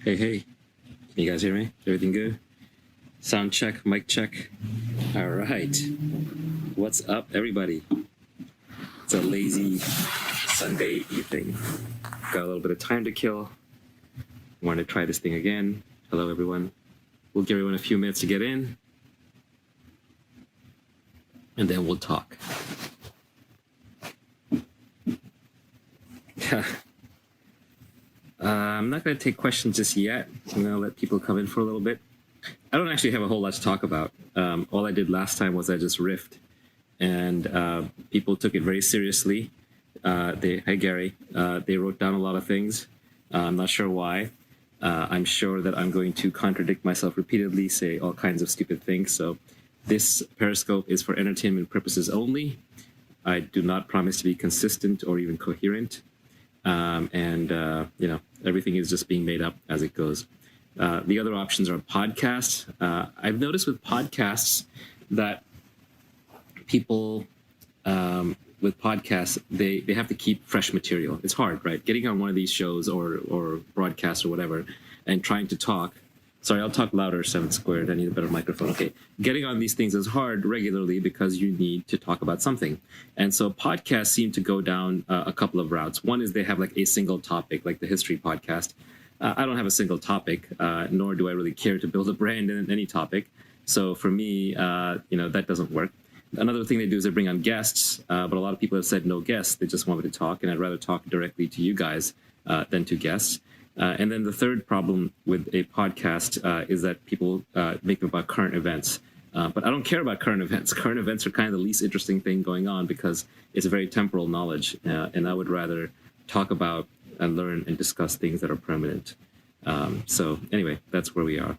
Hey, hey. Can you guys hear me? Everything good? Sound check, mic check. All right. What's up, everybody? It's a lazy Sunday evening. Got a little bit of time to kill. Wanted to try this thing again. Hello, everyone. We'll give everyone a few minutes to get in. And then we'll talk. I'm not going to take questions just yet. I'm going to let people come in for a little bit. I don't actually have a whole lot to talk about. All I did last time was I just riffed, and people took it very seriously. Hi, Gary. They wrote down a lot of things. I'm not sure why. I'm sure that I'm going to contradict myself repeatedly, say all kinds of stupid things. So this Periscope is for entertainment purposes only. I do not promise to be consistent or even coherent. Everything is just being made up as it goes. The other options are podcasts. I've noticed with podcasts that people with podcasts, they have to keep fresh material. It's hard, right? Getting on one of these shows or broadcasts or whatever and trying to talk. Sorry, I'll talk louder, 7 squared. I need a better microphone. Okay. Getting on these things is hard regularly because you need to talk about something. And so podcasts seem to go down a couple of routes. One is they have like a single topic, like the history podcast. I don't have a single topic, nor do I really care to build a brand in any topic. So for me, that doesn't work. Another thing they do is they bring on guests, but a lot of people have said no guests. They just want me to talk, and I'd rather talk directly to you guys than to guests. And then the third problem with a podcast is that people make them about current events. But I don't care about current events. Current events are kind of the least interesting thing going on because it's a very temporal knowledge. And I would rather talk about and learn and discuss things that are permanent. So anyway, that's where we are.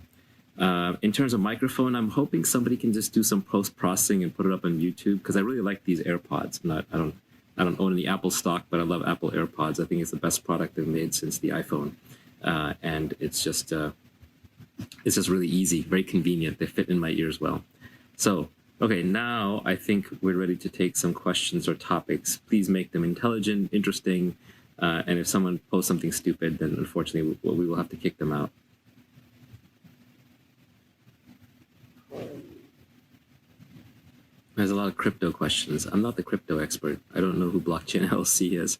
In terms of microphone, I'm hoping somebody can just do some post-processing and put it up on YouTube because I really like these AirPods. I don't own any Apple stock, but I love Apple AirPods. I think it's the best product they've made since the iPhone. And it's just really easy, very convenient. They fit in my ears well. So, okay, now I think we're ready to take some questions or topics. Please make them intelligent, interesting. And if someone posts something stupid, then unfortunately we will have to kick them out. There's a lot of crypto questions. I'm not the crypto expert. I don't know who Blockchain LLC is.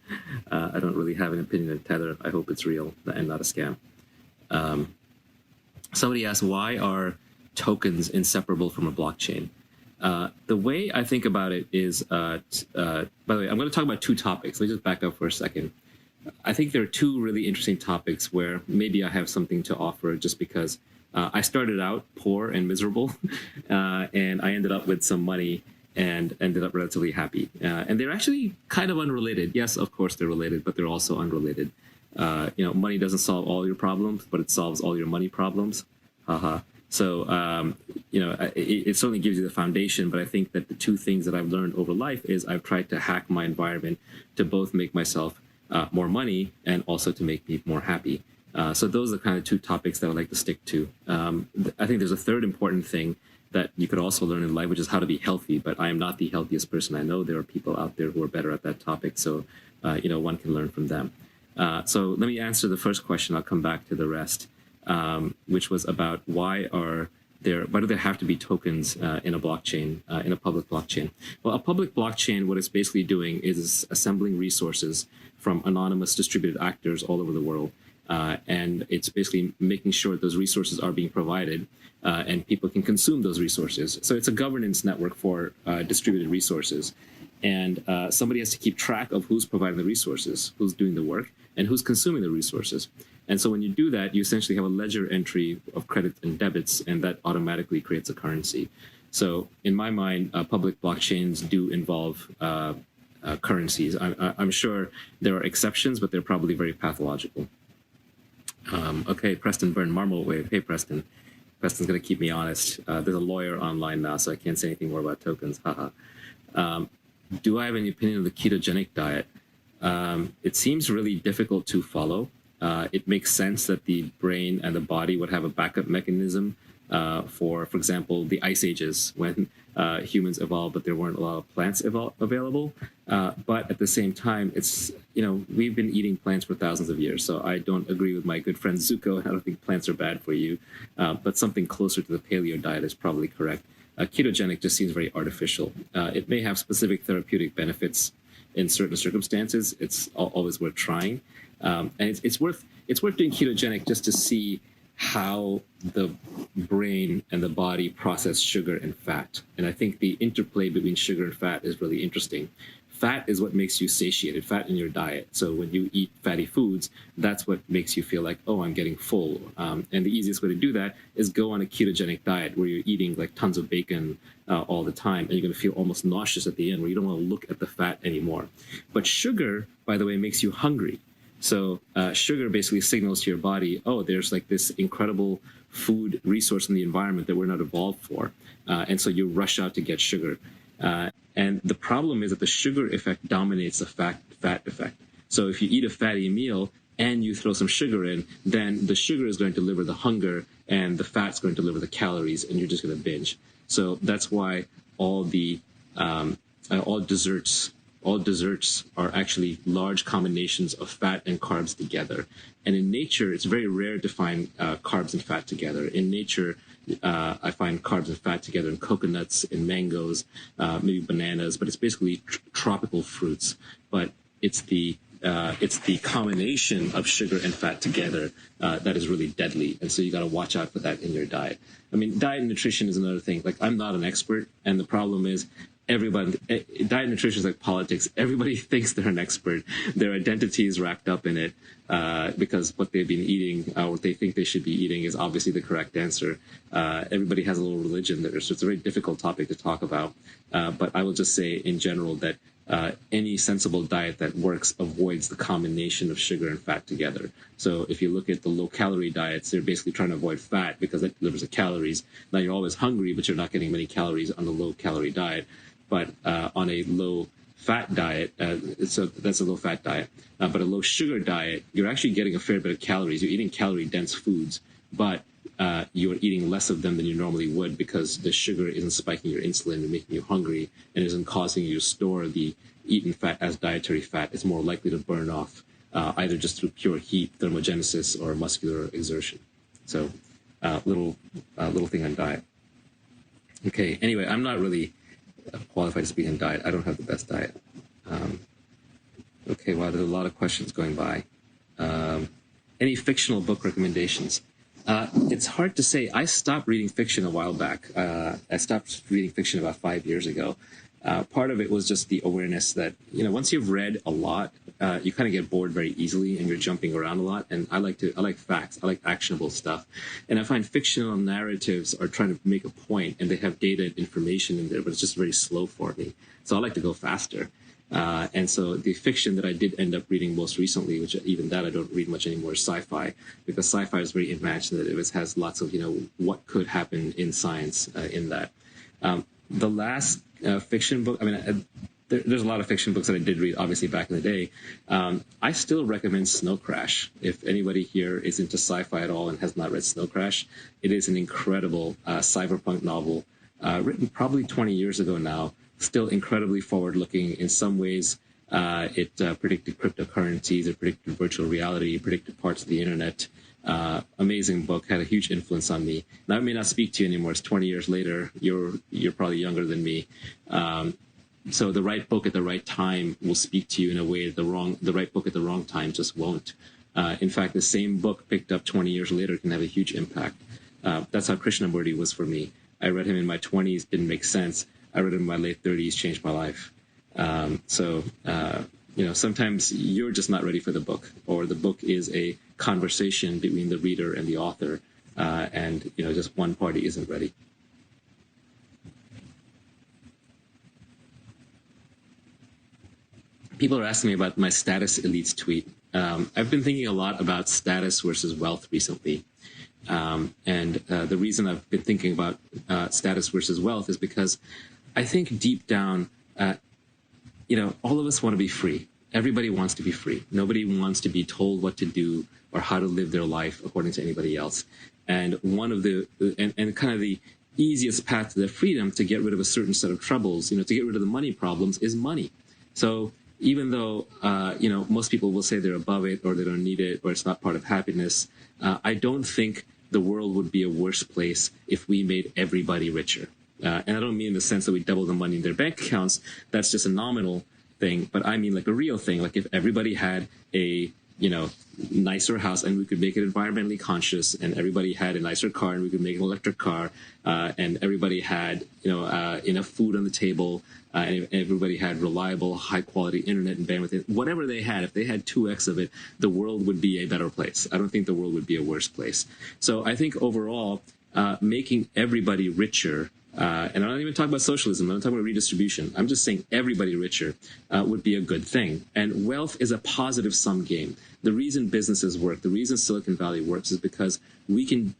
I don't really have an opinion on Tether. I hope it's real and not a scam. Somebody asked, why are tokens inseparable from a blockchain? The way I think about it is, by the way, I'm going to talk about two topics. Let me just back up for a second. I think there are two really interesting topics where maybe I have something to offer just because I started out poor and miserable, and I ended up with some money and ended up relatively happy. And they're actually kind of unrelated. Yes, of course they're related, but they're also unrelated. Money doesn't solve all your problems, but it solves all your money problems. So, it certainly gives you the foundation, but I think that the two things that I've learned over life is I've tried to hack my environment to both make myself more money and also to make me more happy. So those are the kind of two topics that I like to stick to. I think there's a third important thing that you could also learn in life, which is how to be healthy. But I am not the healthiest person I know. There are people out there who are better at that topic. So, one can learn from them. So let me answer the first question. I'll come back to the rest, which was about why do there have to be tokens in a blockchain, in a public blockchain? Well, a public blockchain, what it's basically doing is assembling resources from anonymous distributed actors all over the world. And it's basically making sure those resources are being provided and people can consume those resources. So it's a governance network for distributed resources. And somebody has to keep track of who's providing the resources, who's doing the work, and who's consuming the resources. And so when you do that, you essentially have a ledger entry of credits and debits, and that automatically creates a currency. So in my mind, public blockchains do involve currencies. I'm sure there are exceptions, but they're probably very pathological. Okay, Preston Byrne, Marble Wave. Hey, Preston. Preston's going to keep me honest. There's a lawyer online now, so I can't say anything more about tokens. Haha. Do I have any opinion on the ketogenic diet? It seems really difficult to follow. It makes sense that the brain and the body would have a backup mechanism for example, the ice ages when humans evolved, but there weren't a lot of plants available. But at the same time, it's, we've been eating plants for thousands of years. So I don't agree with my good friend Zuko. I don't think plants are bad for you, but something closer to the paleo diet is probably correct. Ketogenic just seems very artificial. It may have specific therapeutic benefits in certain circumstances. It's always worth trying, and it's worth doing ketogenic just to see how the brain and the body process sugar and fat. And I think the interplay between sugar and fat is really interesting. Fat is what makes you satiated, fat in your diet. So when you eat fatty foods, that's what makes you feel like, oh, I'm getting full. And the easiest way to do that is go on a ketogenic diet where you're eating like tons of bacon all the time, and you're going to feel almost nauseous at the end where you don't want to look at the fat anymore. But sugar, by the way, makes you hungry. So sugar basically signals to your body, oh, there's like this incredible food resource in the environment that we're not evolved for. And so you rush out to get sugar. And the problem is that the sugar effect dominates the fat effect. So if you eat a fatty meal and you throw some sugar in, then the sugar is going to deliver the hunger and the fat's going to deliver the calories, and you're just going to binge. So that's why all desserts are actually large combinations of fat and carbs together. And in nature, it's very rare to find carbs and fat together. In nature, I find carbs and fat together in coconuts, in mangoes, maybe bananas, but it's basically tropical fruits. But it's the combination of sugar and fat together that is really deadly. And so you got to watch out for that in your diet. I mean, diet and nutrition is another thing. Like, I'm not an expert, and the problem is, diet and nutrition is like politics. Everybody thinks they're an expert. Their identity is wrapped up in it because what they've been eating, what they think they should be eating, is obviously the correct answer. Everybody has a little religion there, so it's a very difficult topic to talk about. But I will just say in general that any sensible diet that works avoids the combination of sugar and fat together. So if you look at the low-calorie diets, they're basically trying to avoid fat because it delivers the calories. Now you're always hungry, but you're not getting many calories on the low-calorie diet. But on a low-fat diet, so that's a low-fat diet, but a low-sugar diet, you're actually getting a fair bit of calories. You're eating calorie-dense foods, but you're eating less of them than you normally would because the sugar isn't spiking your insulin and making you hungry and isn't causing you to store the eaten fat as dietary fat. It's more likely to burn off either just through pure heat, thermogenesis, or muscular exertion. So little thing on diet. Okay, anyway, I'm not really qualified to speak on diet. I don't have the best diet. Okay, wow, there's a lot of questions going by. Any fictional book recommendations? It's hard to say. I stopped reading fiction a while back. I stopped reading fiction about 5 years ago. Part of it was just the awareness that, once you've read a lot, you kind of get bored very easily and you're jumping around a lot. And I like facts. I like actionable stuff. And I find fictional narratives are trying to make a point and they have data and information in there, but it's just very slow for me. So I like to go faster. And so the fiction that I did end up reading most recently, which even that I don't read much anymore, is sci-fi, because sci-fi is very imaginative. It has lots of, what could happen in science in that. The last fiction book, there's a lot of fiction books that I did read, obviously, back in the day. I still recommend Snow Crash. If anybody here is into sci-fi at all and has not read Snow Crash, it is an incredible cyberpunk novel written probably 20 years ago now, still incredibly forward-looking. In some ways, it predicted cryptocurrencies, it predicted virtual reality, it predicted parts of the internet. Amazing book, had a huge influence on me. Now, I may not speak to you anymore. It's 20 years later. You're probably younger than me. So the right book at the right time will speak to you in a way that the right book at the wrong time just won't. In fact, the same book picked up 20 years later can have a huge impact. That's how Krishnamurti was for me. I read him in my 20s, didn't make sense. I read him in my late 30s, changed my life. Sometimes you're just not ready for the book, or the book is a conversation between the reader and the author, and just one party isn't ready. People are asking me about my status elites tweet. I've been thinking a lot about status versus wealth recently. And the reason I've been thinking about status versus wealth is because I think deep down, all of us want to be free. Everybody wants to be free. Nobody wants to be told what to do or how to live their life according to anybody else. And one of the easiest path to their freedom to get rid of a certain set of troubles, to get rid of the money problems is money. So even though, most people will say they're above it or they don't need it or it's not part of happiness, I don't think the world would be a worse place if we made everybody richer. And I don't mean in the sense that we double the money in their bank accounts. That's just a nominal thing. But I mean like a real thing. Like if everybody had a, nicer house and we could make it environmentally conscious, and everybody had a nicer car and we could make an electric car, and everybody had, enough food on the table, and everybody had reliable, high quality internet and bandwidth, whatever they had, if they had 2x of it, the world would be a better place. I don't think the world would be a worse place. So I think overall, making everybody richer, and I'm not even talking about socialism, I'm not talking about redistribution. I'm just saying everybody richer would be a good thing. And wealth is a positive sum game. The reason businesses work, the reason Silicon Valley works is because we can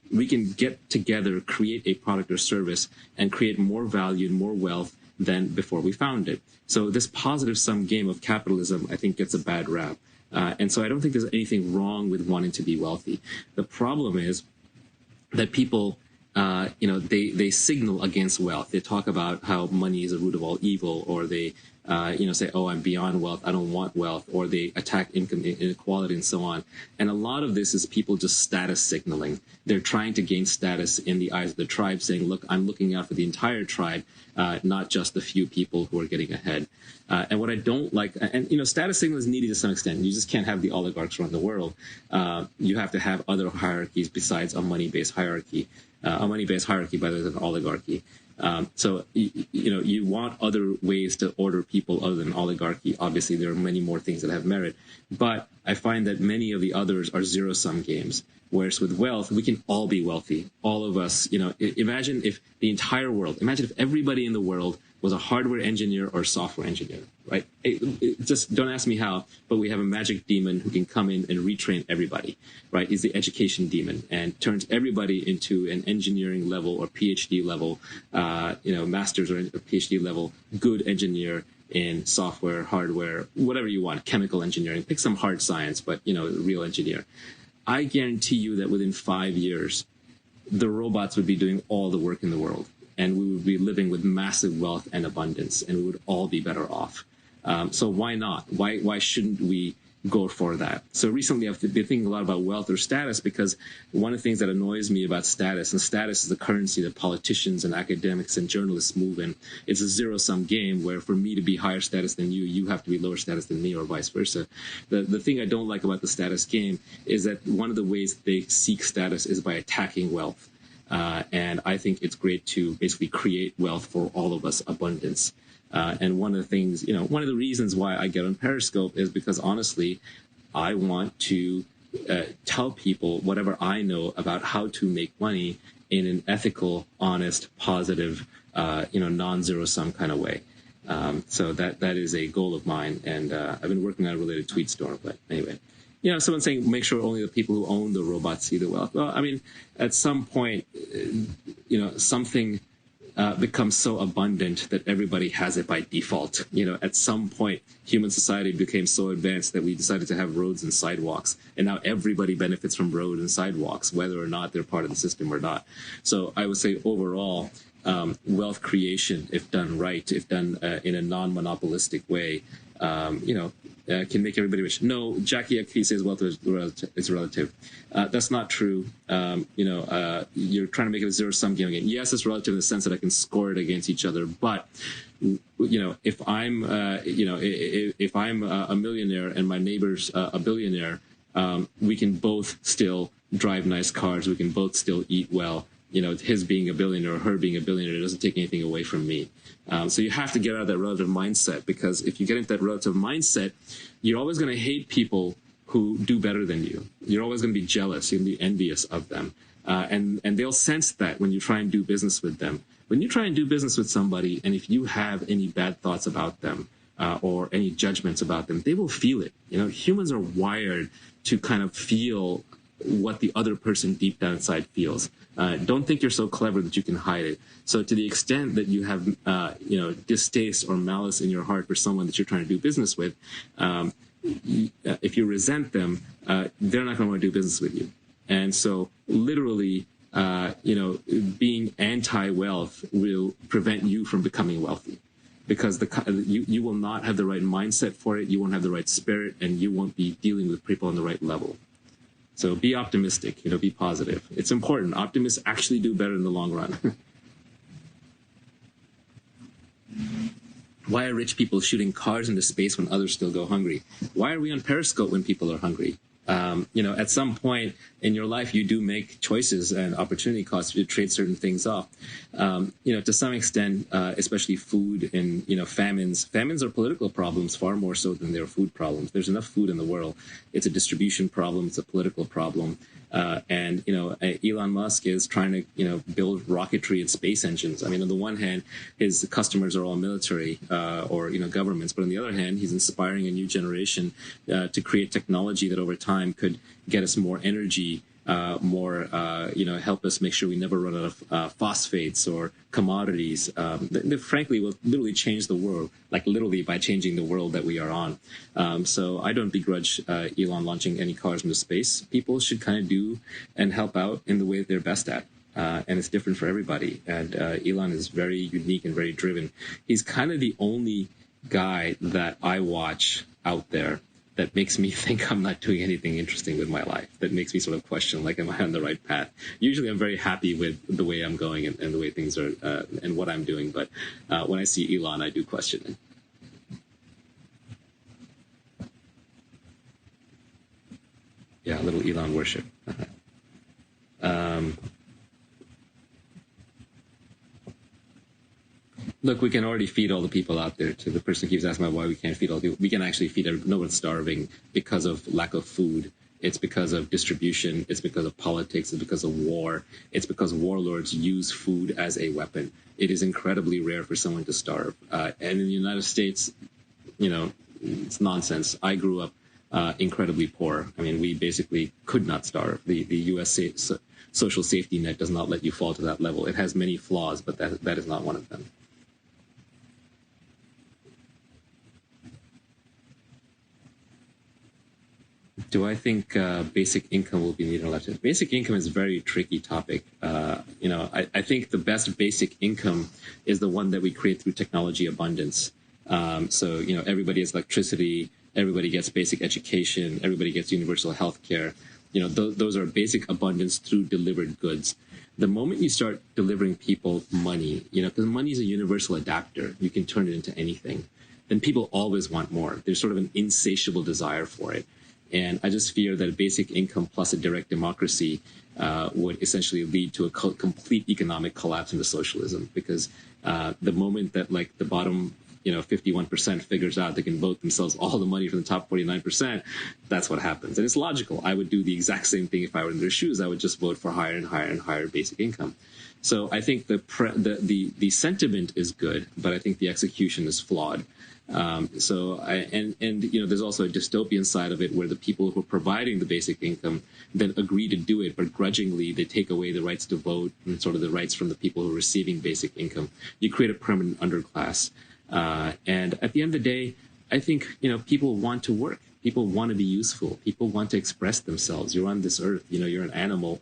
get together, create a product or service, and create more value and more wealth than before we found it. So this positive sum game of capitalism, I think, gets a bad rap. And so I don't think there's anything wrong with wanting to be wealthy. The problem is that people they signal against wealth. They talk about how money is the root of all evil, or they, say, oh, I'm beyond wealth, I don't want wealth, or they attack income inequality and so on. And a lot of this is people just status signaling. They're trying to gain status in the eyes of the tribe, saying, look, I'm looking out for the entire tribe, not just the few people who are getting ahead. And what I don't like, and status signal is needed to some extent. You just can't have the oligarchs run the world. You have to have other hierarchies besides a money-based hierarchy. A money-based hierarchy better than oligarchy. So you want other ways to order people other than oligarchy. Obviously, there are many more things that have merit. But I find that many of the others are zero-sum games. Whereas with wealth, we can all be wealthy. All of us, imagine if the entire world, imagine if everybody in the world was a hardware engineer or software engineer, right? Just don't ask me how, but we have a magic demon who can come in and retrain everybody, right? He's the education demon and turns everybody into an engineering level or PhD level, master's or PhD level, good engineer in software, hardware, whatever you want, chemical engineering, pick some hard science, but, real engineer. I guarantee you that within 5 years, the robots would be doing all the work in the world. And we would be living with massive wealth and abundance, and we would all be better off. So why not? Why shouldn't we go for that? So recently I've been thinking a lot about wealth or status, because one of the things that annoys me about status, and status is the currency that politicians and academics and journalists move in. It's a zero-sum game where for me to be higher status than you, you have to be lower status than me, or vice versa. The thing I don't like about the status game is that one of the ways they seek status is by attacking wealth. And I think it's great to basically create wealth for all of us, abundance. And one of the things, one of the reasons why I get on Periscope is because honestly, I want to tell people whatever I know about how to make money in an ethical, honest, positive, non-zero sum kind of way. So that is a goal of mine. And I've been working on a related tweet storm, but anyway. Someone saying make sure only the people who own the robots see the wealth. Well, I mean, at some point, something becomes so abundant that everybody has it by default. At some point, human society became so advanced that we decided to have roads and sidewalks, and now everybody benefits from roads and sidewalks, whether or not they're part of the system or not. So I would say overall, wealth creation, if done right, if done in a non-monopolistic way, can make everybody rich. No, Jackie Aki says wealth is relative. That's not true. You're trying to make it a zero-sum game again. Yes, it's relative in the sense that I can score it against each other. But if I'm a millionaire and my neighbor's a billionaire, we can both still drive nice cars. We can both still eat well. His being a billionaire or her being a billionaire doesn't take anything away from me. So you have to get out of that relative mindset, because if you get into that relative mindset, you're always going to hate people who do better than you. You're always going to be jealous. You're going to be envious of them. And they'll sense that when you try and do business with them. When you try and do business with somebody, and if you have any bad thoughts about them or any judgments about them, they will feel it. Humans are wired to kind of feel what the other person deep down inside feels. Don't think you're so clever that you can hide it. So to the extent that you have, distaste or malice in your heart for someone that you're trying to do business with, if you resent them, they're not going to want to do business with you. And so literally, being anti-wealth will prevent you from becoming wealthy, because you will not have the right mindset for it, you won't have the right spirit, and you won't be dealing with people on the right level. So be optimistic, be positive. It's important. Optimists actually do better in the long run. Why are rich people shooting cars into space when others still go hungry? Why are we on Periscope when people are hungry? At some point in your life, you do make choices and opportunity costs to trade certain things off. To some extent, especially food and, famines. Famines are political problems far more so than they're food problems. There's enough food in the world. It's a distribution problem. It's a political problem. Elon Musk is trying to, build rocketry and space engines. I mean, on the one hand, his customers are all military or governments, but on the other hand, he's inspiring a new generation to create technology that over time could get us more energy, help us make sure we never run out of phosphates or commodities. That frankly will literally change the world, like literally by changing the world that we are on. So I don't begrudge Elon launching any cars into space. People should kind of do and help out in the way that they're best at. And it's different for everybody. And Elon is very unique and very driven. He's kind of the only guy that I watch out there that makes me think I'm not doing anything interesting with my life, that makes me sort of question, like, am I on the right path? Usually I'm very happy with the way I'm going and the way things are and what I'm doing. But when I see Elon, I do question it. Yeah, a little Elon worship. Look, we can already feed all the people out there. To the person who keeps asking about why we can't feed all the people, we can actually feed no one's starving because of lack of food. It's because of distribution. It's because of politics. It's because of war. It's because warlords use food as a weapon. It is incredibly rare for someone to starve. And in the United States, it's nonsense. I grew up incredibly poor. I mean, we basically could not starve. The U.S. social safety net does not let you fall to that level. It has many flaws, but that is not one of them. Do I think basic income will be needed in elections? Basic income is a very tricky topic. I think the best basic income is the one that we create through technology abundance. So everybody has electricity, everybody gets basic education, everybody gets universal health care. Those are basic abundance through delivered goods. The moment you start delivering people money, because money is a universal adapter, you can turn it into anything, then people always want more. There's sort of an insatiable desire for it. And I just fear that a basic income plus a direct democracy would essentially lead to a complete economic collapse into socialism, because the moment that the bottom 51% figures out they can vote themselves all the money from the top 49%, that's what happens. And it's logical. I would do the exact same thing if I were in their shoes. I would just vote for higher and higher and higher basic income. So I think the sentiment is good, but I think the execution is flawed. There's also a dystopian side of it where the people who are providing the basic income then agree to do it, but grudgingly they take away the rights to vote and sort of the rights from the people who are receiving basic income. You create a permanent underclass. And at the end of the day, I think, people want to work. People want to be useful. People want to express themselves. You're on this earth. You're an animal.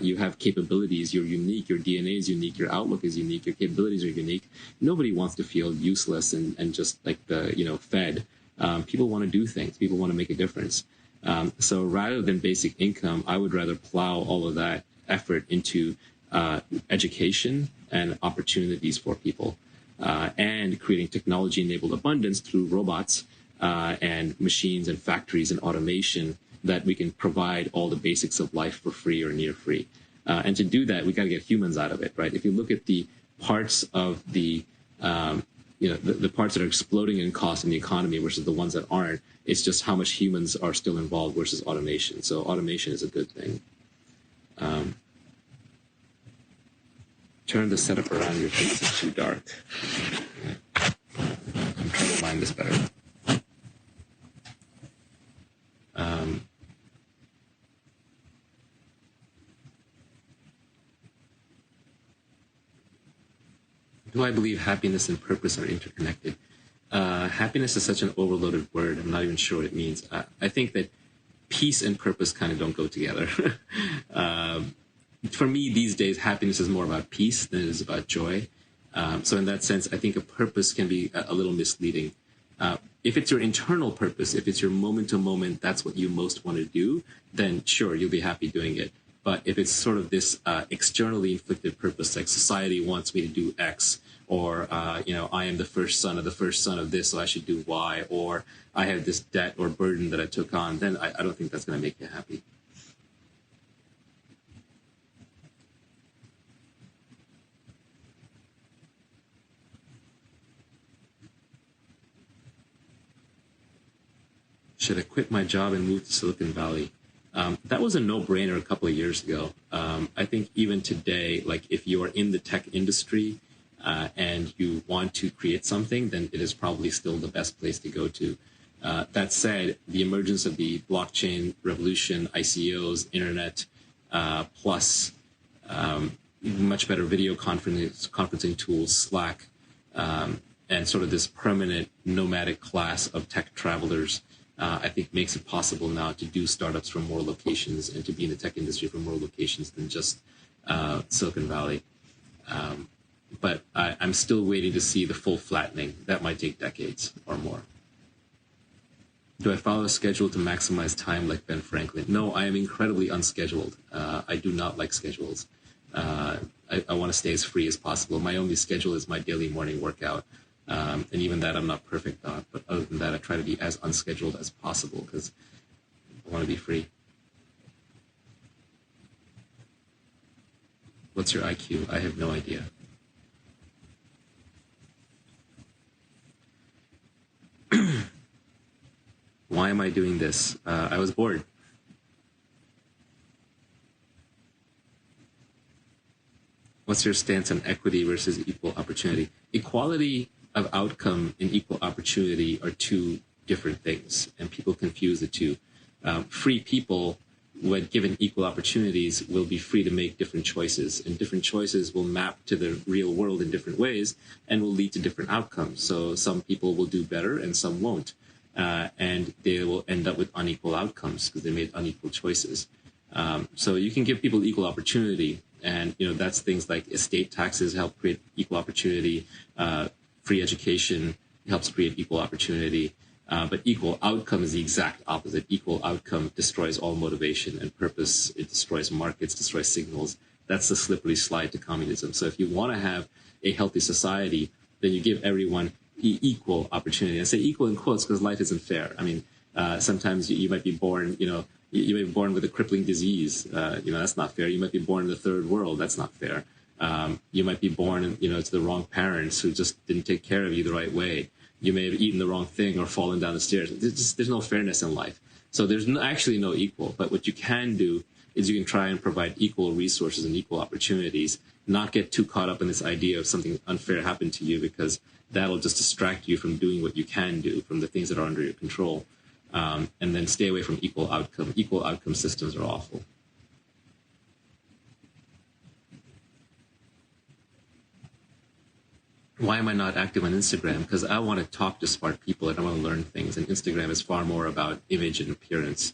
You have capabilities. You're unique. Your DNA is unique. Your outlook is unique. Your capabilities are unique. Nobody wants to feel useless and just fed. People want to do things. People want to make a difference. So rather than basic income, I would rather plow all of that effort into education and opportunities for people. And creating technology-enabled abundance through robots and machines and factories and automation that we can provide all the basics of life for free or near free. And to do that, we got to get humans out of it, right? If you look at the parts of the parts that are exploding in cost in the economy versus the ones that aren't, it's just how much humans are still involved versus automation. So automation is a good thing. Turn the setup around, your face is too dark. I'm trying to mind this better. Do I believe happiness and purpose are interconnected? Happiness is such an overloaded word. I'm not even sure what it means. I think that peace and purpose kind of don't go together. for me these days, happiness is more about peace than it is about joy. So in that sense, I think a purpose can be a little misleading. If it's your internal purpose, if it's your moment to moment, that's what you most want to do, then sure, you'll be happy doing it. But if it's sort of this externally inflicted purpose, like society wants me to do X, or I am the first son of this, so I should do Y, or I have this debt or burden that I took on, then I don't think that's going to make you happy. Should I quit my job and move to Silicon Valley? That was a no-brainer a couple of years ago. I think even today, like if you are in the tech industry and you want to create something, then it is probably still the best place to go to. That said, the emergence of the blockchain revolution, ICOs, internet, plus much better video conferencing tools, Slack, and sort of this permanent nomadic class of tech travelers, I think makes it possible now to do startups from more locations and to be in the tech industry from more locations than just Silicon Valley. But I'm still waiting to see the full flattening. That might take decades or more. Do I follow a schedule to maximize time like Ben Franklin? No, I am incredibly unscheduled. I do not like schedules. I want to stay as free as possible. My only schedule is my daily morning workout. And even that I'm not perfect on. But other than that, I try to be as unscheduled as possible because I want to be free. What's your IQ? I have no idea. Why am I doing this? I was bored. What's your stance on equity versus equal opportunity? Equality of outcome and equal opportunity are two different things, and people confuse the two. Free people, when given equal opportunities, will be free to make different choices, and different choices will map to the real world in different ways and will lead to different outcomes. So some people will do better and some won't. And they will end up with unequal outcomes because they made unequal choices. So you can give people equal opportunity, and that's things like estate taxes help create equal opportunity. Free education helps create equal opportunity. But equal outcome is the exact opposite. Equal outcome destroys all motivation and purpose. It destroys markets, destroys signals. That's the slippery slide to communism. So if you want to have a healthy society, then you give everyone equal opportunity. I say equal in quotes because life isn't fair. I mean, sometimes you might be born, you may be born with a crippling disease. That's not fair. You might be born in the third world. That's not fair. You might be born, to the wrong parents who just didn't take care of you the right way. You may have eaten the wrong thing or fallen down the stairs. There's no fairness in life. So there's actually no equal. But what you can do is you can try and provide equal resources and equal opportunities, not get too caught up in this idea of something unfair happened to you, because that'll just distract you from doing what you can do, from the things that are under your control. And then stay away from equal outcome. Equal outcome systems are awful. Why am I not active on Instagram? Because I want to talk to smart people and I want to learn things. And Instagram is far more about image and appearance.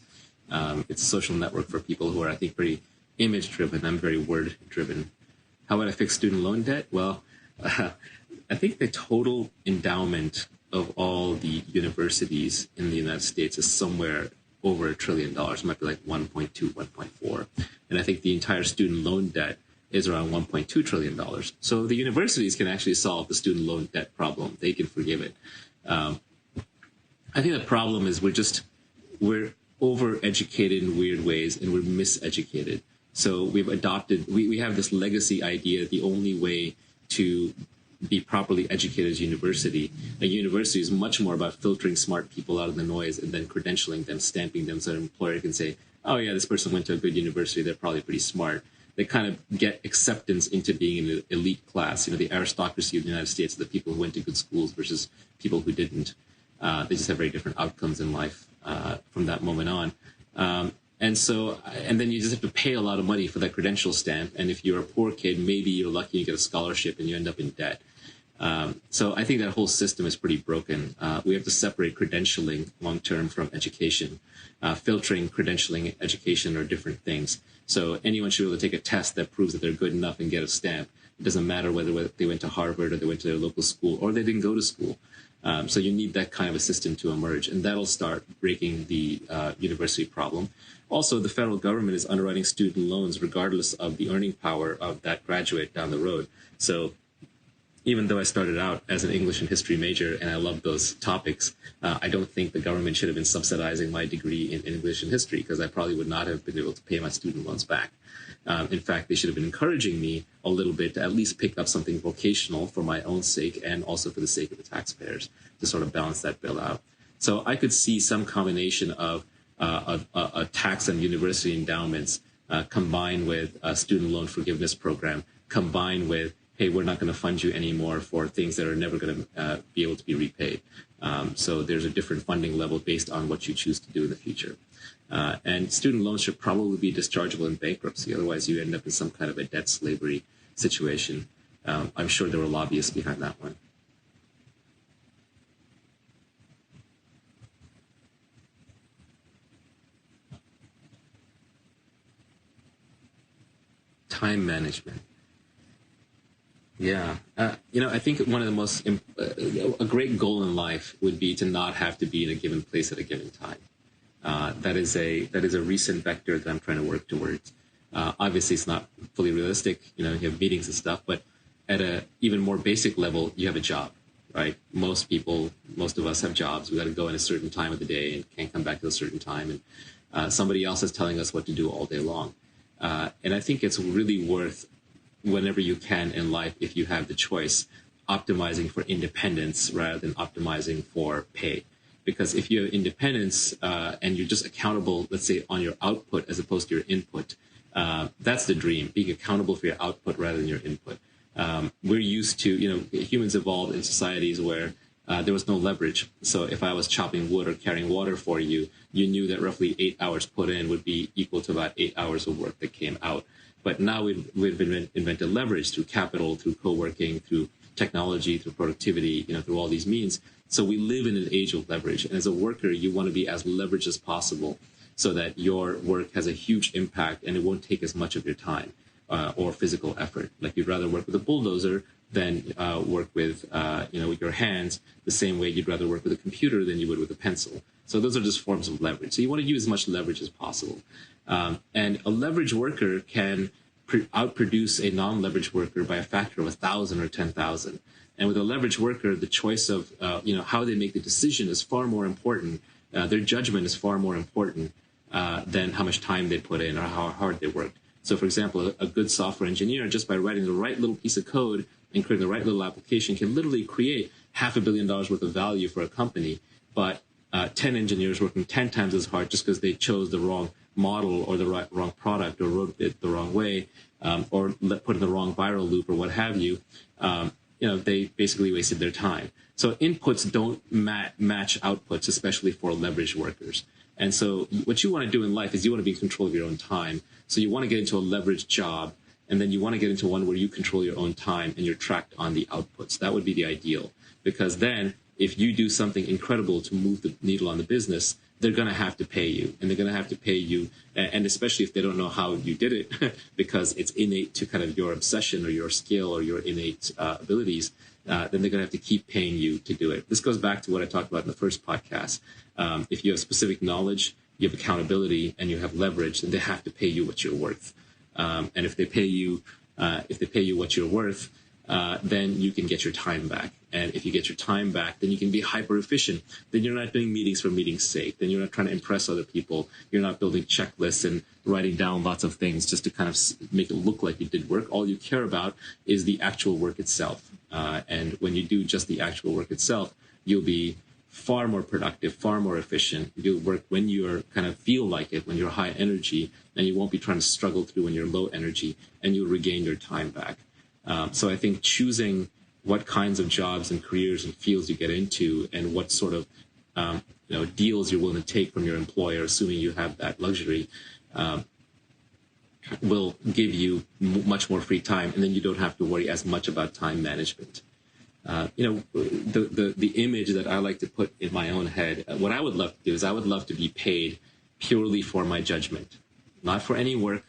It's a social network for people who are, I think, very image-driven. I'm very word-driven. How would I fix student loan debt? Well, I think the total endowment of all the universities in the United States is somewhere over $1 trillion. It might be like 1.2, 1.4. And I think the entire student loan debt is around $1.2 trillion. So the universities can actually solve the student loan debt problem. They can forgive it. I think the problem is we're overeducated in weird ways and we're miseducated. So we have this legacy idea that the only way to be properly educated as university. A university is much more about filtering smart people out of the noise and then credentialing them, stamping them so an employer can say, oh yeah, this person went to a good university, they're probably pretty smart. They kind of get acceptance into being an elite class. The aristocracy of the United States, the people who went to good schools versus people who didn't. They just have very different outcomes in life from that moment on. And then you just have to pay a lot of money for that credential stamp. And if you're a poor kid, maybe you're lucky you get a scholarship and you end up in debt. So I think that whole system is pretty broken. We have to separate credentialing long-term from education. Filtering, credentialing, education are different things. So anyone should be able to take a test that proves that they're good enough and get a stamp. It doesn't matter whether they went to Harvard or they went to their local school or they didn't go to school. So you need that kind of a system to emerge, and that'll start breaking the university problem. Also, the federal government is underwriting student loans regardless of the earning power of that graduate down the road. So even though I started out as an English and history major and I love those topics, I don't think the government should have been subsidizing my degree in English and history, because I probably would not have been able to pay my student loans back. In fact, they should have been encouraging me a little bit to at least pick up something vocational for my own sake and also for the sake of the taxpayers to sort of balance that bill out. So I could see some combination of a tax on university endowments combined with a student loan forgiveness program, combined with, hey, we're not going to fund you anymore for things that are never going to be able to be repaid. So there's a different funding level based on what you choose to do in the future. And student loans should probably be dischargeable in bankruptcy. Otherwise, you end up in some kind of a debt slavery situation. I'm sure there were lobbyists behind that one. Time management. Yeah. I think one of the most, a great goal in life would be to not have to be in a given place at a given time. That is a recent vector that I'm trying to work towards. Obviously, it's not fully realistic. You have meetings and stuff, but at a even more basic level, you have a job, right? Most of us have jobs. We got to go in a certain time of the day and can't come back to a certain time. And somebody else is telling us what to do all day long. And I think it's really worth, whenever you can in life, if you have the choice, optimizing for independence rather than optimizing for pay. Because if you have independence and you're just accountable, let's say, on your output as opposed to your input, that's the dream, being accountable for your output rather than your input. We're used to, humans evolved in societies where there was no leverage. So if I was chopping wood or carrying water for you, you knew that roughly 8 hours put in would be equal to about 8 hours of work that came out. But now we've invented leverage through capital, through co-working, through technology, through productivity, through all these means. So we live in an age of leverage. And as a worker, you want to be as leveraged as possible so that your work has a huge impact and it won't take as much of your time or physical effort. Like you'd rather work with a bulldozer than work with your hands, the same way you'd rather work with a computer than you would with a pencil. So those are just forms of leverage. So you want to use as much leverage as possible. And a leverage worker can outproduce a non-leverage worker by a factor of 1,000 or 10,000. And with a leverage worker, the choice of how they make the decision is far more important. Their judgment is far more important than how much time they put in or how hard they worked. So, for example, a good software engineer, just by writing the right little piece of code and creating the right little application, can literally create $500 million worth of value for a company. But 10 engineers working 10 times as hard just because they chose the wrong model or the wrong product or wrote it the wrong way or put in the wrong viral loop or what have you, they basically wasted their time. So inputs don't match outputs, especially for leveraged workers. And so what you want to do in life is you want to be in control of your own time. So you want to get into a leveraged job, and then you want to get into one where you control your own time and you're tracked on the outputs. That would be the ideal, because then if you do something incredible to move the needle on the business, they're going to have to pay you, and they're going to have to pay you. And especially if they don't know how you did it, because it's innate to kind of your obsession or your skill or your innate abilities, then they're going to have to keep paying you to do it. This goes back to what I talked about in the first podcast. If you have specific knowledge, you have accountability, and you have leverage, then they have to pay you what you're worth. And if they pay you what you're worth, then you can get your time back. And if you get your time back, then you can be hyper efficient. Then you're not doing meetings for meetings' sake. Then you're not trying to impress other people. You're not building checklists and writing down lots of things just to kind of make it look like you did work. All you care about is the actual work itself. And when you do just the actual work itself, you'll be far more productive, far more efficient. You'll work when you kind of feel like it, when you're high energy, and you won't be trying to struggle through when you're low energy, and you'll regain your time back. So I think choosing what kinds of jobs and careers and fields you get into, and what sort of deals you're willing to take from your employer, assuming you have that luxury, will give you much more free time, and then you don't have to worry as much about time management. The image that I like to put in my own head, what I would love to do is I would love to be paid purely for my judgment, not for any work,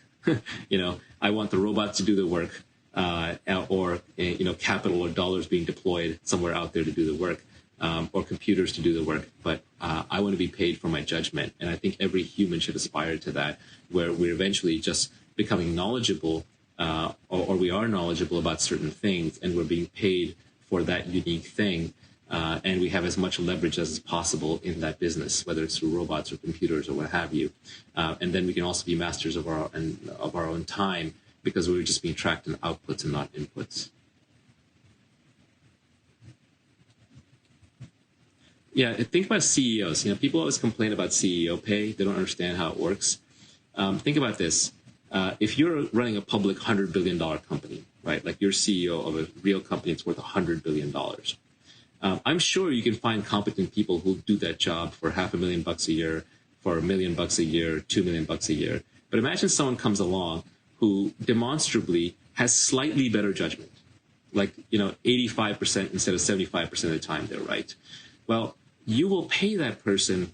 I want the robots to do the work, or capital or dollars being deployed somewhere out there to do the work, or computers to do the work. But I want to be paid for my judgment, and I think every human should aspire to that, where we're eventually just becoming knowledgeable, or we are knowledgeable about certain things, and we're being paid for that unique thing. And we have as much leverage as possible in that business, whether it's through robots or computers or what have you. And then we can also be masters of our own time, because we're just being tracked in outputs and not inputs. Yeah, think about CEOs. People always complain about CEO pay. They don't understand how it works. Think about this. If you're running a public $100 billion company, right? Like you're CEO of a real company that's worth $100 billion. I'm sure you can find competent people who do that job for $500,000 a year, for $1 million a year, $2 million a year. But imagine someone comes along who demonstrably has slightly better judgment, like 85% instead of 75% of the time they're right. Well, you will pay that person,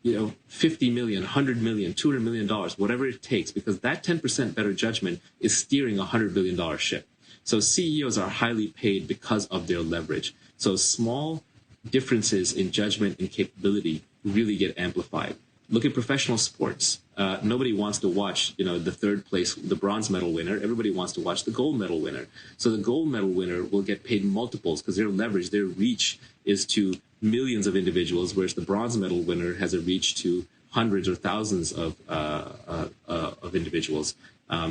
$50 million, $100 million, $200 million, whatever it takes, because that 10% better judgment is steering a $100 billion ship. So CEOs are highly paid because of their leverage. So small differences in judgment and capability really get amplified. Look at professional sports. Nobody wants to watch, the third place, the bronze medal winner. Everybody wants to watch the gold medal winner. So the gold medal winner will get paid multiples because their leverage, their reach is to millions of individuals, whereas the bronze medal winner has a reach to hundreds or thousands of individuals.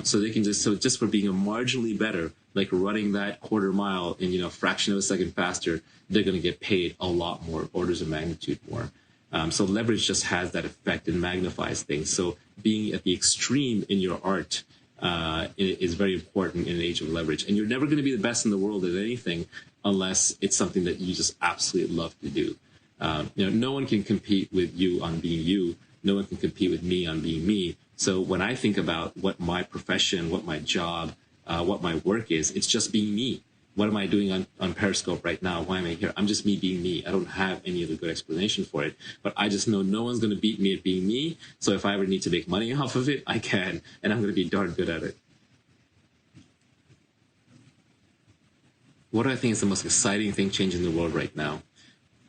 So they can just for being a marginally better, like running that quarter mile in a fraction of a second faster, they're going to get paid a lot more, orders of magnitude more. So leverage just has that effect and magnifies things. So being at the extreme in your art is very important in an age of leverage. And you're never going to be the best in the world at anything unless it's something that you just absolutely love to do. No one can compete with you on being you. No one can compete with me on being me. So when I think about what my profession, what my job, what my work is, it's just being me. What am I doing on Periscope right now? Why am I here? I'm just me being me. I don't have any other good explanation for it, but I just know no one's going to beat me at being me. So if I ever need to make money off of it, I can, and I'm going to be darn good at it. What do I think is the most exciting thing changing the world right now?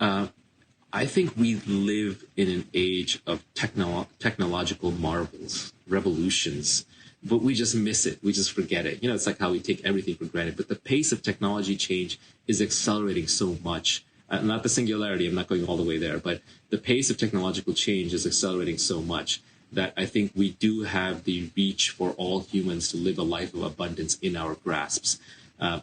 I think we live in an age of technological marvels, revolutions, but we just miss it. We just forget it. It's like how we take everything for granted. But the pace of technology change is accelerating so much. Not the singularity, I'm not going all the way there, but the pace of technological change is accelerating so much that I think we do have the reach for all humans to live a life of abundance in our grasps.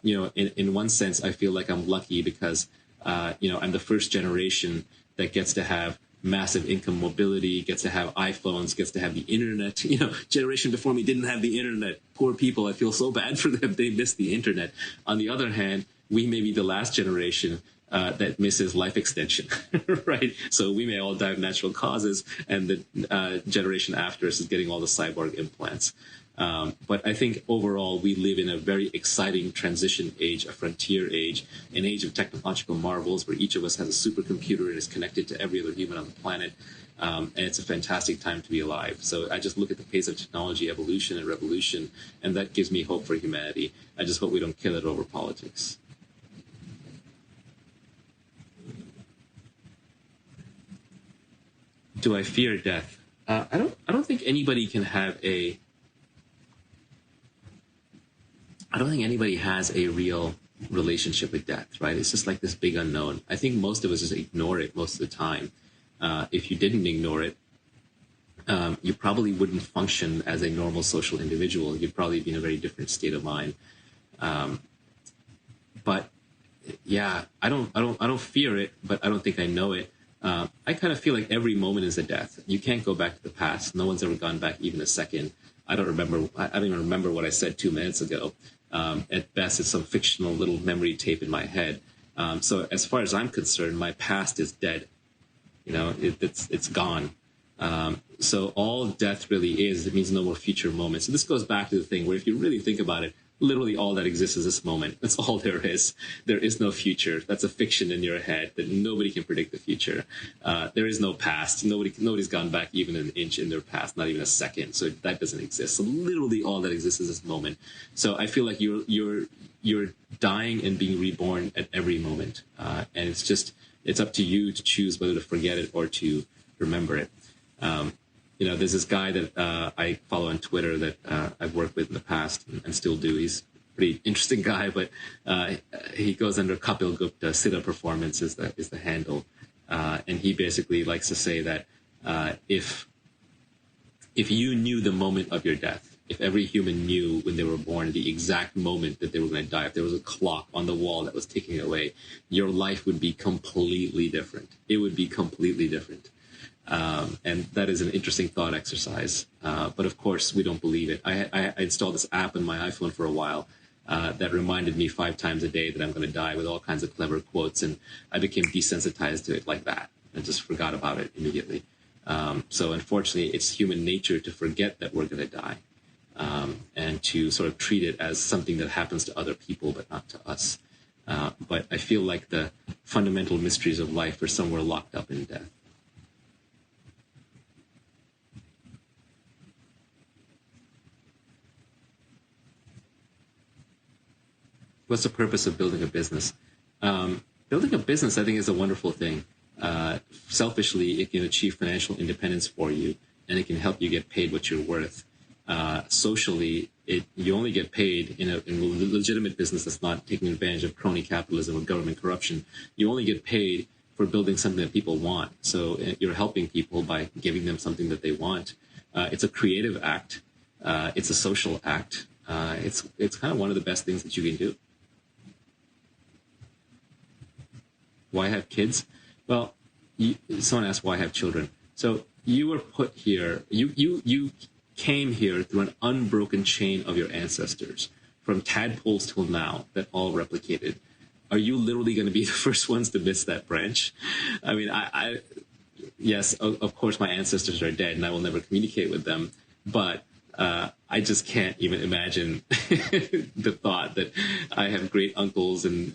In one sense, I feel like I'm lucky because, I'm the first generation that gets to have massive income mobility, gets to have iPhones, gets to have the internet. Generation before me didn't have the internet. Poor people, I feel so bad for them. They missed the internet. On the other hand, we may be the last generation that misses life extension, right? So we may all die of natural causes, and the generation after us is getting all the cyborg implants. But I think overall we live in a very exciting transition age, a frontier age, an age of technological marvels where each of us has a supercomputer and is connected to every other human on the planet. And it's a fantastic time to be alive. So I just look at the pace of technology evolution and revolution, and that gives me hope for humanity. I just hope we don't kill it over politics. Do I fear death? I don't think anybody can have I don't think anybody has a real relationship with death, right? It's just like this big unknown. I think most of us just ignore it most of the time. If you didn't ignore it, you probably wouldn't function as a normal social individual. You'd probably be in a very different state of mind. But yeah, I don't fear it, but I don't think I know it. I kind of feel like every moment is a death. You can't go back to the past. No one's ever gone back even a second. I don't even remember what I said 2 minutes ago. At best, it's some fictional little memory tape in my head. So as far as I'm concerned, my past is dead. It's gone. So all death really is, it means no more future moments. So this goes back to the thing where if you really think about it, literally all that exists is this moment. That's all there is. There is no future. That's a fiction in your head that nobody can predict the future. There is no past. Nobody's gone back even an inch in their past, not even a second. So that doesn't exist. So literally all that exists is this moment. So I feel like you're dying and being reborn at every moment. And it's up to you to choose whether to forget it or to remember it. There's this guy that I follow on Twitter that I've worked with in the past and still do. He's a pretty interesting guy, but he goes under Kapil Gupta. Siddha Performance is the handle. And he basically likes to say that if you knew the moment of your death, if every human knew when they were born the exact moment that they were going to die, if there was a clock on the wall that was ticking away, your life would be completely different. It would be completely different. And that is an interesting thought exercise. But of course, we don't believe it. I installed this app on my iPhone for a while that reminded me 5 times a day that I'm going to die with all kinds of clever quotes. And I became desensitized to it like that. I just forgot about it immediately. So unfortunately, it's human nature to forget that we're going to die and to sort of treat it as something that happens to other people, but not to us. But I feel like the fundamental mysteries of life are somewhere locked up in death. What's the purpose of building a business? Building a business, I think, is a wonderful thing. Selfishly, it can achieve financial independence for you, and it can help you get paid what you're worth. Socially, you only get paid in a legitimate business that's not taking advantage of crony capitalism or government corruption. You only get paid for building something that people want. So you're helping people by giving them something that they want. It's a creative act. It's a social act. It's kind of one of the best things that you can do. Why have kids? Well, someone asked why have children. So you were put here. You came here through an unbroken chain of your ancestors, from tadpoles till now, that all replicated. Are you literally going to be the first ones to miss that branch? I mean, yes, of course, my ancestors are dead, and I will never communicate with them. But I just can't even imagine the thought that I have great uncles and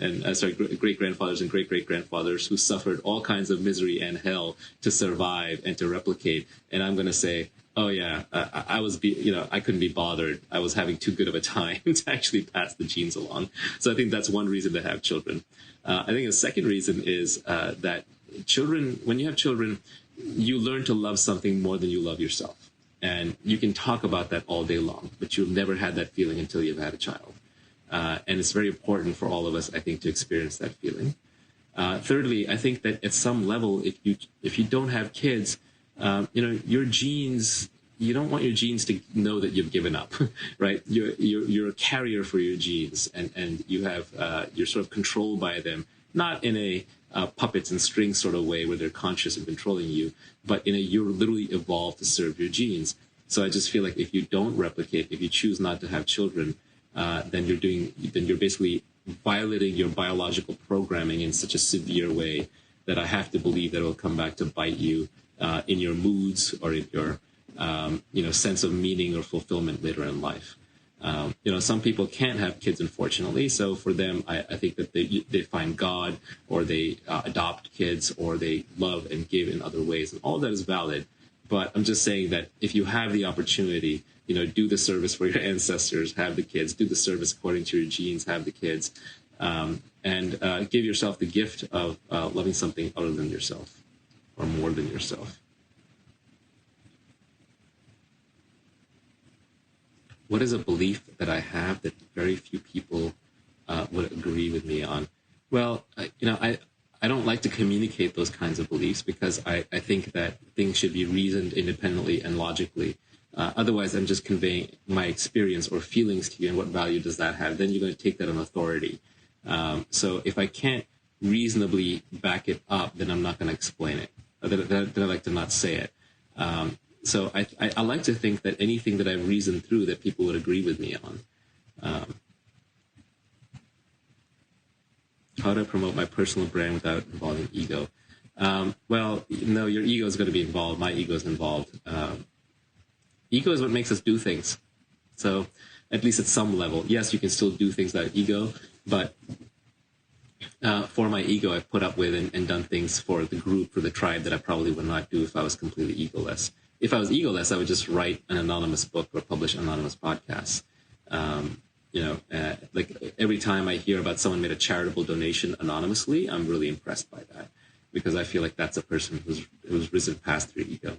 great grandfathers and great grandfathers who suffered all kinds of misery and hell to survive and to replicate, and I'm going to say, oh yeah, I couldn't be bothered. I was having too good of a time to actually pass the genes along. So I think that's one reason to have children. I think the second reason is that children, when you have children, you learn to love something more than you love yourself. And you can talk about that all day long, but you've never had that feeling until you've had a child. And it's very important for all of us, I think, to experience that feeling. Thirdly, I think that at some level, if you don't have kids, your genes, you don't want your genes to know that you've given up, right? You're a carrier for your genes, and you're sort of controlled by them, not in a puppets and strings sort of way where they're conscious and controlling you, but you're literally evolved to serve your genes. So I just feel like if you don't replicate, if you choose not to have children, then you're basically violating your biological programming in such a severe way that I have to believe that it will come back to bite you in your moods or in your sense of meaning or fulfillment later in life. Some people can't have kids, unfortunately. So for them, I think that they find God, or they adopt kids, or they love and give in other ways. And all that is valid. But I'm just saying that if you have the opportunity, do the service for your ancestors, have the kids, do the service according to your genes, have the kids, and give yourself the gift of loving something other than yourself or more than yourself. What is a belief that I have that very few people would agree with me on? Well, I don't like to communicate those kinds of beliefs because I think that things should be reasoned independently and logically. Otherwise, I'm just conveying my experience or feelings to you, and what value does that have? Then you're going to take that on authority. So if I can't reasonably back it up, then I'm not going to explain it. Then I like to not say it. So I like to think that anything that I've reasoned through, that people would agree with me on. How do I promote my personal brand without involving ego? Well, no, your ego is going to be involved. My ego is involved. Ego is what makes us do things. So at least at some level. Yes, you can still do things that are ego, but for my ego, I've put up with and done things for the group, for the tribe that I probably would not do if I was completely egoless. If I was egoless, I would just write an anonymous book or publish anonymous podcasts. Like every time I hear about someone made a charitable donation anonymously, I'm really impressed by that, because I feel like that's a person who's risen past their ego.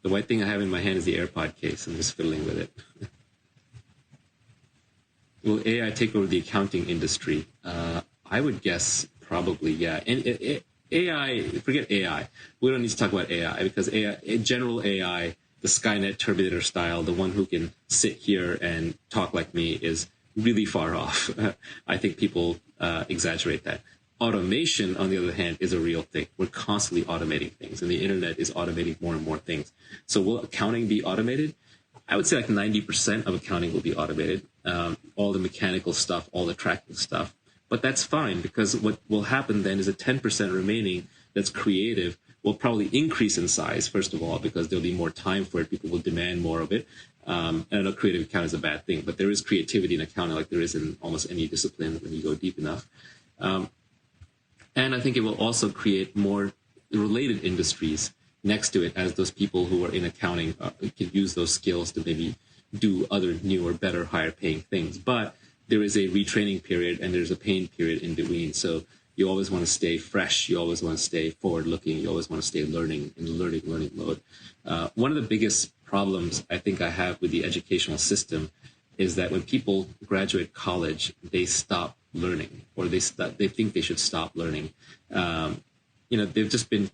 The white thing I have in my hand is the AirPod case. I'm just fiddling with it. Will AI take over the accounting industry? I would guess probably, yeah. And AI, forget AI. We don't need to talk about AI, because AI, general AI, the Skynet Terminator style, the one who can sit here and talk like me, is really far off. I think people exaggerate that. Automation, on the other hand, is a real thing. We're constantly automating things, and the internet is automating more and more things. So will accounting be automated? I would say like 90% of accounting will be automated. All the mechanical stuff, all the tracking stuff. But that's fine, because what will happen then is the 10% remaining that's creative will probably increase in size, first of all, because there'll be more time for it. People will demand more of it. And I know creative accounting is a bad thing, but there is creativity in accounting like there is in almost any discipline when you go deep enough. And I think it will also create more related industries next to it, as those people who are in accounting can use those skills to maybe do other new or better, higher paying things. But there is a retraining period and there's a pain period in between. So you always want to stay fresh. You always want to stay forward looking. You always want to stay learning in the learning mode. One of the biggest problems I think I have with the educational system is that when people graduate college, they stop learning, or they think they should stop learning. They've just been,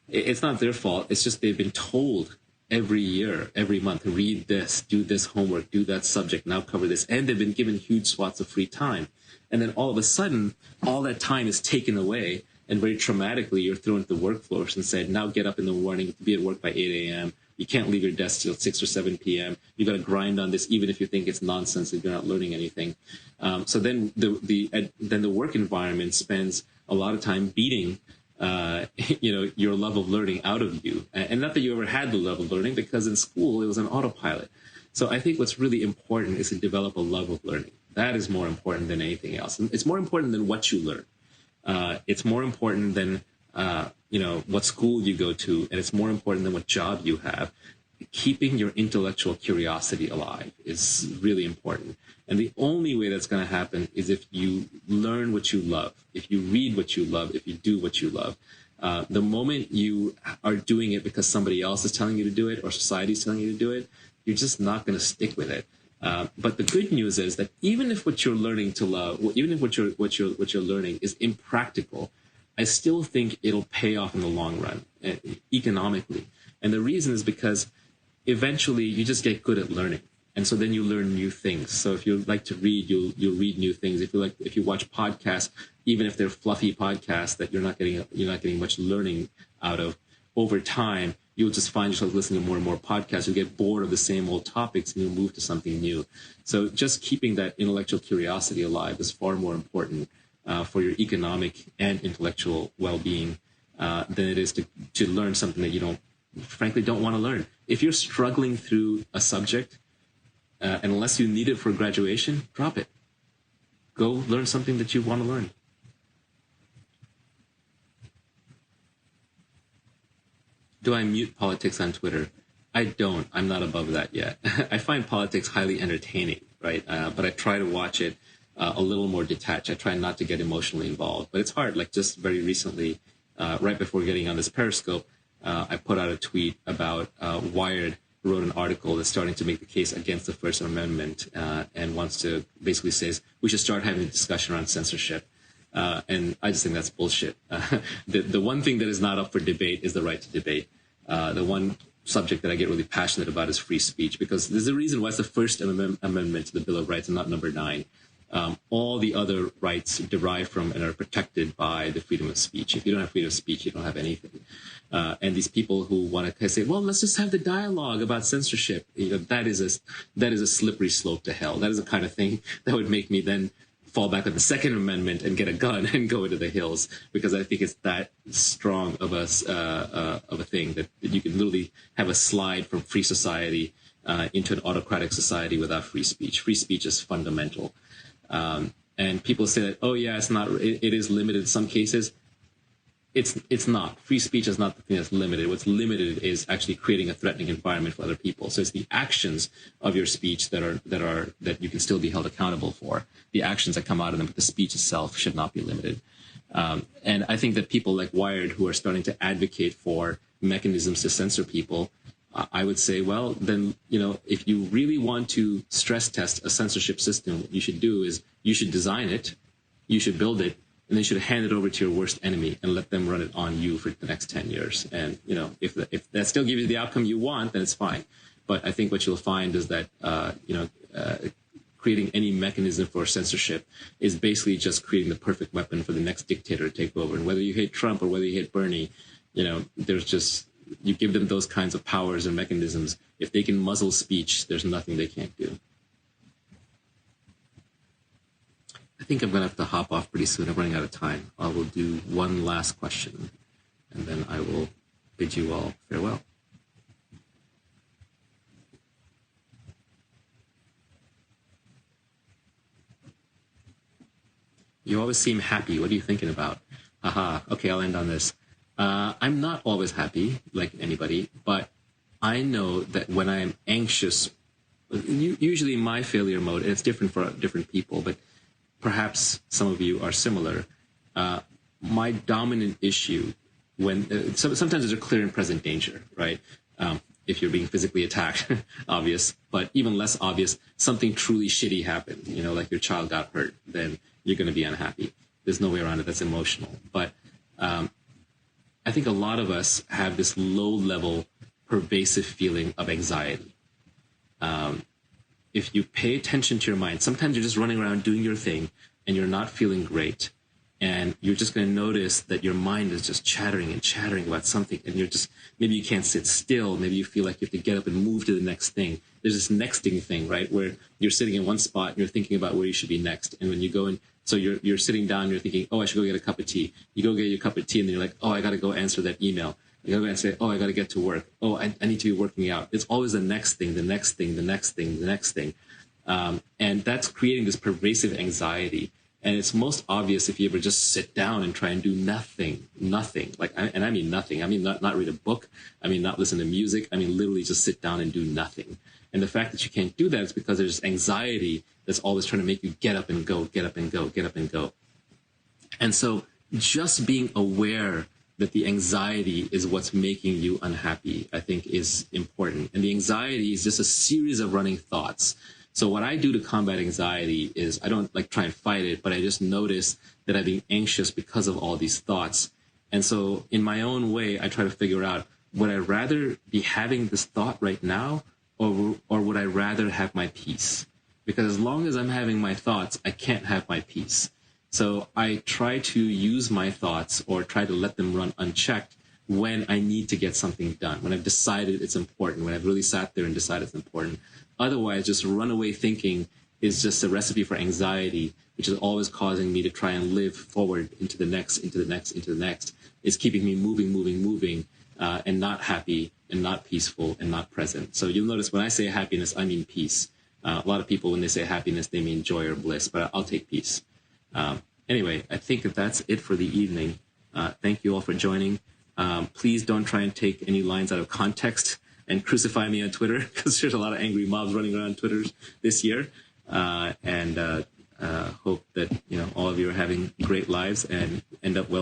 it's not their fault. It's just they've been told every year, every month, read this, do this homework, do that subject, now cover this. And they've been given huge swaths of free time. And then all of a sudden, all that time is taken away. And very traumatically, you're thrown into the workforce and said, now get up in the morning, be at work by 8 a.m. You can't leave your desk till 6 or 7 p.m. You got to grind on this, even if you think it's nonsense, if you're not learning anything. So then the work environment spends a lot of time beating your love of learning out of you. And not that you ever had the love of learning, because in school it was an autopilot. So I think what's really important is to develop a love of learning. That is more important than anything else. And it's more important than what you learn. It's more important than what school you go to, and it's more important than what job you have. Keeping your intellectual curiosity alive is really important. And the only way that's going to happen is if you learn what you love, if you read what you love, if you do what you love. The moment you are doing it because somebody else is telling you to do it, or society is telling you to do it, you're just not going to stick with it. But the good news is that even if what you're learning to love, even if what you're learning is impractical, I still think it'll pay off in the long run, economically. And the reason is because eventually you just get good at learning. And so then you learn new things. So if you like to read, you'll read new things. If you watch podcasts, even if they're fluffy podcasts that you're not getting much learning out of, over time, you'll just find yourself listening to more and more podcasts. You'll get bored of the same old topics and you'll move to something new. So just keeping that intellectual curiosity alive is far more important for your economic and intellectual well-being than it is to learn something that you frankly don't want to learn. If you're struggling through a subject, and unless you need it for graduation, drop it. Go learn something that you want to learn. Do I mute politics on Twitter? I don't. I'm not above that yet. I find politics highly entertaining, right? But I try to watch it a little more detached. I try not to get emotionally involved. But it's hard. Like just very recently, right before getting on this Periscope, I put out a tweet about Wired wrote an article that's starting to make the case against the First Amendment and wants to basically says we should start having a discussion around censorship. And I just think that's bullshit. The one thing that is not up for debate is the right to debate. The one subject that I get really passionate about is free speech, because there's a reason why it's the First Amendment to the Bill of Rights and not number 9. All the other rights derive from and are protected by the freedom of speech. If you don't have freedom of speech, you don't have anything. And these people who want to say, well, let's just have the dialogue about censorship, that is a slippery slope to hell. That is the kind of thing that would make me then fall back on the Second Amendment and get a gun and go into the hills, because I think it's that strong of a thing that you can literally have a slide from free society into an autocratic society without free speech. Free speech is fundamental. And people say that, oh yeah, it's not. It is limited in some cases. It's not. Free speech is not the thing that's limited. What's limited is actually creating a threatening environment for other people. So it's the actions of your speech that you can still be held accountable for. The actions that come out of them, but the speech itself should not be limited. And I think that people like Wired, who are starting to advocate for mechanisms to censor people, I would say, well, then, if you really want to stress test a censorship system, what you should do is you should design it, you should build it, and then you should hand it over to your worst enemy and let them run it on you for the next 10 years. And, if that still gives you the outcome you want, then it's fine. But I think what you'll find is that, creating any mechanism for censorship is basically just creating the perfect weapon for the next dictator to take over. And whether you hate Trump or whether you hate Bernie, you give them those kinds of powers and mechanisms. If they can muzzle speech, there's nothing they can't do. I think I'm going to have to hop off pretty soon. I'm running out of time. I will do one last question, and then I will bid you all farewell. You always seem happy. What are you thinking about? Aha. Okay, I'll end on this. I'm not always happy, like anybody, but I know that when I am anxious, usually my failure mode, and it's different for different people, but perhaps some of you are similar. My dominant issue sometimes there's a clear and present danger, right? If you're being physically attacked, obvious, but even less obvious, something truly shitty happened, like your child got hurt, then you're going to be unhappy. There's no way around it. That's emotional. But I think a lot of us have this low-level, pervasive feeling of anxiety. If you pay attention to your mind, sometimes you're just running around doing your thing and you're not feeling great. And you're just going to notice that your mind is just chattering and chattering about something. And maybe you can't sit still. Maybe you feel like you have to get up and move to the next thing. There's this nexting thing, right? Where you're sitting in one spot and you're thinking about where you should be next. And when you go in, so you're sitting down, and you're thinking, oh, I should go get a cup of tea. You go get your cup of tea and then you're like, oh, I got to go answer that email. You got to go and say, oh, I got to get to work. Oh, I need to be working out. It's always the next thing, the next thing, the next thing, the next thing. And that's creating this pervasive anxiety. And it's most obvious if you ever just sit down and try and do nothing. And I mean nothing. I mean, not read a book. I mean, not listen to music. I mean, literally just sit down and do nothing. And the fact that you can't do that is because there's anxiety that's always trying to make you get up and go, get up and go, get up and go. And so just being aware that the anxiety is what's making you unhappy, I think is important. And the anxiety is just a series of running thoughts. So what I do to combat anxiety is I don't try and fight it, but I just notice that I'm being anxious because of all these thoughts. And so in my own way, I try to figure out, would I rather be having this thought right now, or would I rather have my peace? Because as long as I'm having my thoughts, I can't have my peace. So I try to use my thoughts or try to let them run unchecked when I need to get something done, when I've decided it's important, when I've really sat there and decided it's important. Otherwise, just runaway thinking is just a recipe for anxiety, which is always causing me to try and live forward into the next, into the next, into the next. It's keeping me moving, and not happy and not peaceful and not present. So you'll notice when I say happiness, I mean peace. A lot of people, when they say happiness, they mean joy or bliss, but I'll take peace. Anyway, I think that's it for the evening. Thank you all for joining. Please don't try and take any lines out of context and crucify me on Twitter, because there's a lot of angry mobs running around Twitter this year. And hope that all of you are having great lives and end up well.